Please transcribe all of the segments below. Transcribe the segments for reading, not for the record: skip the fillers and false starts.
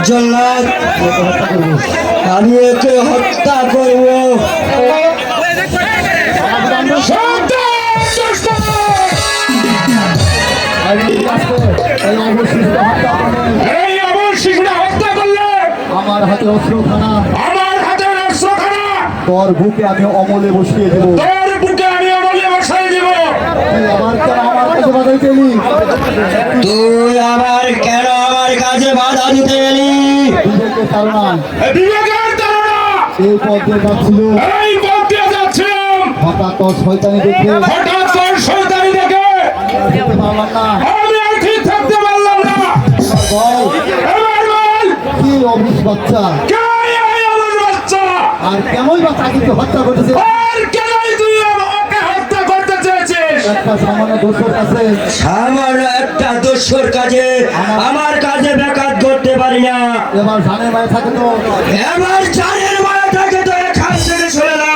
জল্লাদ, আমি একে হত্যা করব। আমার হাতে অস্ত্রখানা, আমার হাতে অস্ত্রখানা তোর বুকে আমি অমলে বসিয়ে দেবো। তোর বুকে আমি অমলে বসাই দেব। আবার কেন আমার কাছে বাধা পেলি? তুই আবার কেন আমার কাছে বাধা দিতে এলি? বিবেকের তাড়না, বিবেকের তাড়না, এই পথ দিয়ে যাচ্ছিল, এই পথ দিয়ে যাচ্ছিলাম, হঠাৎ তোর শয়তানি দেখে হঠাৎ তোর শয়তানি দেখে যেতে পারলাম না। আমি আর ঠিক থাকতে পারলাম না। বল, এবার বল, কি অবুঝ বাচ্চা, কে এই আমার বাচ্চা? আর কেমন বা তাকে হত্যা করেছে? আর কেনই তুই ওকে হত্যা করতে চেয়েছিস? একটা সামান্য দোষের কাছে সামান্য একটা দস্যুর কাজে আমার কাজে ব্যাঘাত করতে পারি না। এবার জানের মায়া থাকে তো, এবার জানের মায়াটাকে তো এখান থেকে সরে না।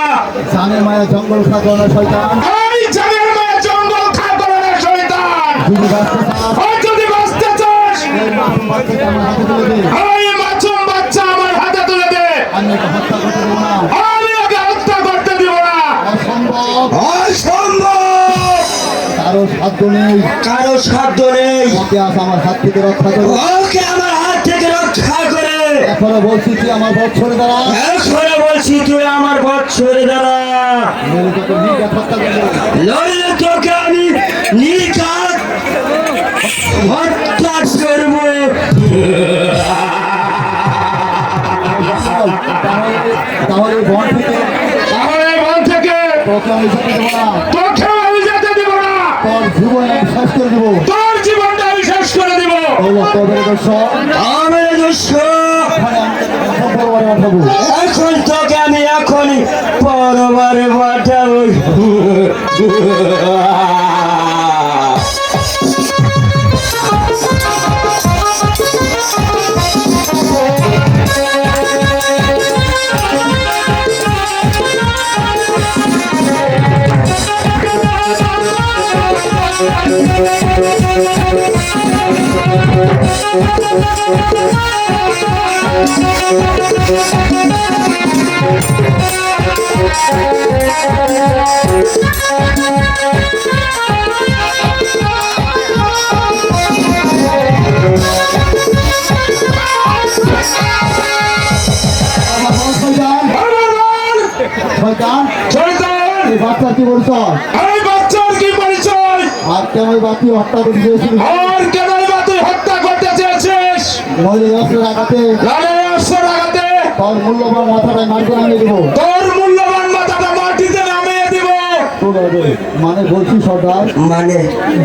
জানের মায়া জঙ্গল খাতো না শয়তান। এই জানের মায়া জঙ্গল খাবো না শয়তান। যদি বাঁচতে চাস, আর যদি বাঁচতে চাস, এই মাসুম বাচ্চাকে আমার হাতে তুলে দে। এই মাসুম বাচ্চা আমার হাতে তুলে দে। আমি ওকে হত্যা করতে দেবো না। আমি ওকে হত্যা করতে দিব না। অসম্ভব, অসম্ভব, কারো সাধ্য নেই। কারো সাধ্য নেই ওকে আজ আমার হাত থেকে রক্ষা করো। ওকে আমার হাত থেকে রক্ষা করে। এখনো বলছি তুই আমার বছরে দাঁড়া, এখনো বলছি তুই আমার বৎসরে দাঁড়া, নইলে তোকে নির্ঘাত হত্যা করবো। নইলে তোকে আমি নির্ঘাত হত্যা করব। তাহলে বন থেকে তাহলে বন থেকে তোকে আমি যেতে দেবো না। তোকে আমি যেতে দিব না। তোর জীবন আমি শেষ করে দেবো। তোর জীবনটা আমি শেষ করে দিব। তোদের দর্শক, আমার দোষ, পাঠাবো। এখন তোকে আমি এখনই পরবারে পাঠাবো। শয়তান, শয়তান, এই বাচ্চার কি বলছ? এই বাচ্চার কি পরিচয়? আর কেন বাকি হত্যা করতে চেয়েছিল? আর কেনই বা তুই হত্যা করতে চেয়েছিস? নইলে অস্ত্রের আঘাতে লালে অস্ত্র লাগাতে তোর মূল্যবান মাথাটাই মারতে নামিয়ে দেবো। তোর মূল্যবান মাথাটা মাটিতে নামিয়ে দিব। মানে বলছি সর্দার, মানে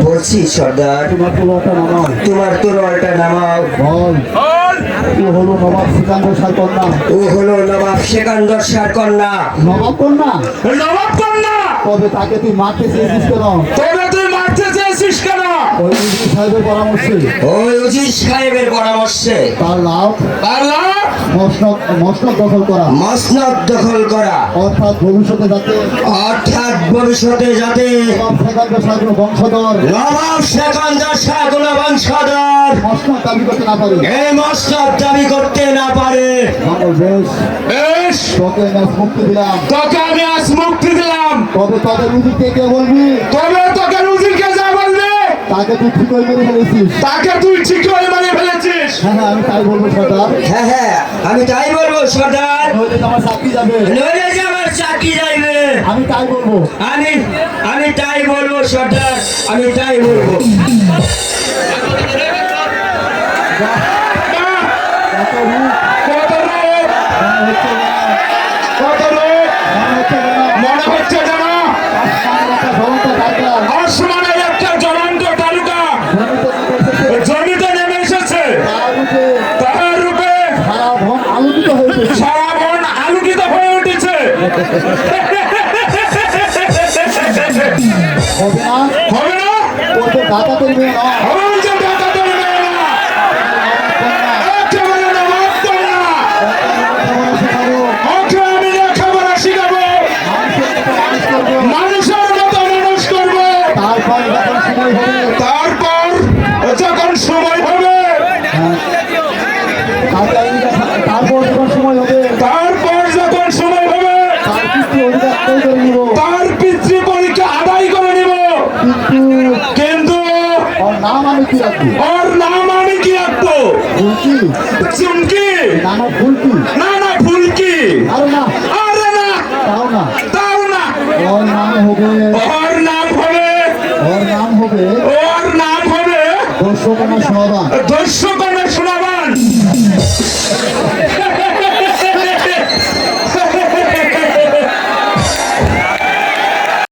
বলছি সর্দার, তোমার পুরোটা নামাও। তোমার তরোয়ালটা নামাও। বল, বল, ও হলো নবাব সিকান্দর শাহ কন্যা। ও হলো নবাব সেকান্দর শাহর কন্যা। নবাব কন্যা? নবাব কন্যা, তবে তাকে তুই মারতে চেয়েছিস কেন? তবে তুই মারতে চেয়েছিস কেন? ওই উজির সাহেবের পরামর্শে, ওই উজির সাহেবের পরামর্শে তার লাভ পারলা মসনদ দখল করা, মসনদ দখল করা, অর্থাৎ ভবিষ্যতে যাতে অর্থাৎ ভবিষ্যতে যাতে নবাব সিকান্দর শাহ কোনো বংশধর নবাব সেকান্দর শাহ কোনো বংশধর মসনদ দাবি করতে না পারে। এই মসনদ দাবি করতে না পারে। মঙ্গল বেশ, বেশ, তোকে আমি আজ মুক্তি দিলাম। তোকে আমি আজ মুক্তি দিলাম। তবে তোদের উজিরকে কে বলবি? তবে তোকে রুজিকে যা বলবে তাকে তুই ঠিকই মেরে ফেলেছিস। তাকে তুই ঠিকই মানে ফেলেছিস। হ্যাঁ হ্যাঁ, আমি তাই বলবো সর্দার। হ্যাঁ হ্যাঁ, আমি তাই বলবো সর্দার, নইলে তো আমার চাকরি যাবে। নইলে যে আমার চাকরি যাইবে। আমি তাই বলবো। আমি আমি তাই বলবো সর্দার, আমি তাই বলবো। কত রূপ, কত লোক, মনে হচ্ছে না, কত লোক, মনে হচ্ছে না, মনে হচ্ছে যেন আসমানের একটা জ্বলন্ত জায়গা, আসমানের একটা জ্বলন্ত তারকা জমিতে নেমে এসেছে। জমিতে নেমে এসেছে। তার রূপে তার রূপে সারা বন আলোকিত হয়ে উঠেছে। সারা বন আলোকিত হয়ে উঠেছে। হবে না, হবে না, ওদের ডাকাতের মেয়ে নয়। হবে যে ডাকাতের মেয়ে না, একেবারে নবাব কন্যা। ওকে আমি লেখাপড়া শিখাবো, মানুষের মতো মানুষ করবো। তারপর যখন সময় হবে, তারপর যখন সময় হবে তাকে নাকি? ওর নাম আমি কি রাখবো? ফুলকি? চুমকি? না না ফুলকি। না না ফুলকি। আরে না, আরে না, তাও না। তাও না। ওর নাম হবে, ওর নাম হবে, ওর নাম হবে ওর নাম হবে দর্শকনা সমাধান। দর্শকনা শোনাবান।